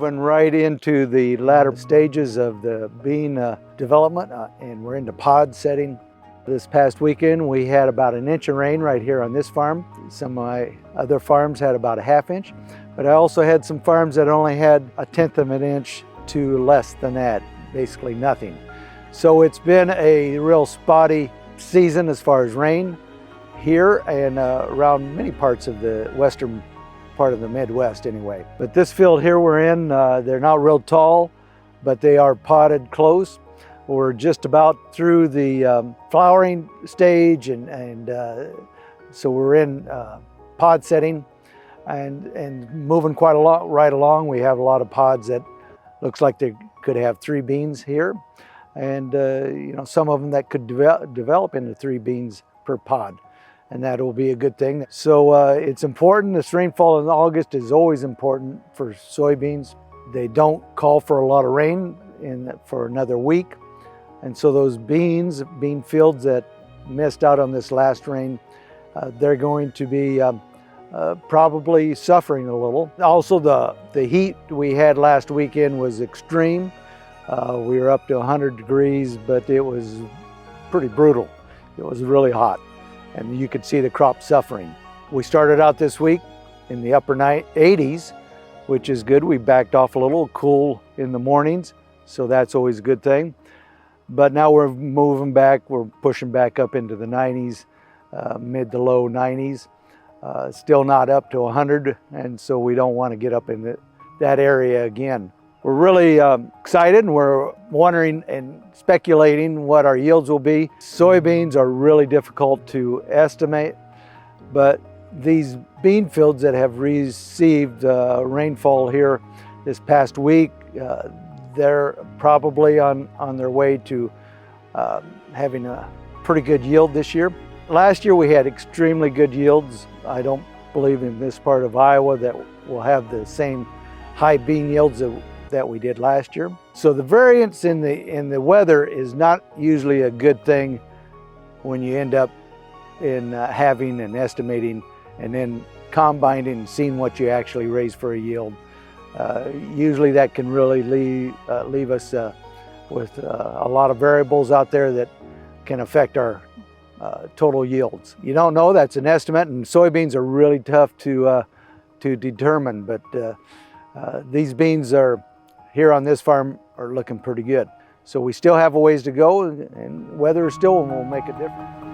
moving right into the latter stages of the bean development, and we're into pod setting. This past weekend we had about an inch of rain right here on this farm. Some of my other farms had about a ½ inch, but I also had some farms that only had 1/10 of an inch to less than that, basically nothing. So it's been a real spotty season as far as rain here and around many parts of the western part of the Midwest anyway. But this field here we're in, they're not real tall, but they are potted close. We're just about through the flowering stage, and so we're in pod setting and moving quite a lot right along. We have a lot of pods that looks like they could have 3 beans here, and you know, some of them that could develop into 3 beans per pod, and that will be a good thing. So it's important. This rainfall in August is always important for soybeans. They don't call for a lot of rain for another week, and so those bean fields that missed out on this last rain, they're going to be probably suffering a little. Also, the heat we had last weekend was extreme. We were up to 100 degrees, but it was pretty brutal. It was really hot, and you could see the crop suffering. We started out this week in the upper 80s, which is good. We backed off a little, cool in the mornings, so that's always a good thing. But now we're moving back, we're pushing back up into the 90s, mid to low 90s. Still not up to 100, and so we don't want to get up in that area again. We're really excited, and we're wondering and speculating what our yields will be. Soybeans are really difficult to estimate, but these bean fields that have received rainfall here this past week, they're probably on their way to having a pretty good yield this year. Last year we had extremely good yields. I don't believe in this part of Iowa that we'll have the same high bean yields that we did last year. So the variance in the weather is not usually a good thing when you end up in having and estimating and then combining and seeing what you actually raise for a yield. Usually that can really leave us with a lot of variables out there that can affect our total yields. You don't know, that's an estimate, and soybeans are really tough to determine, but these beans are here on this farm are looking pretty good. So we still have a ways to go, and weather still will make a difference.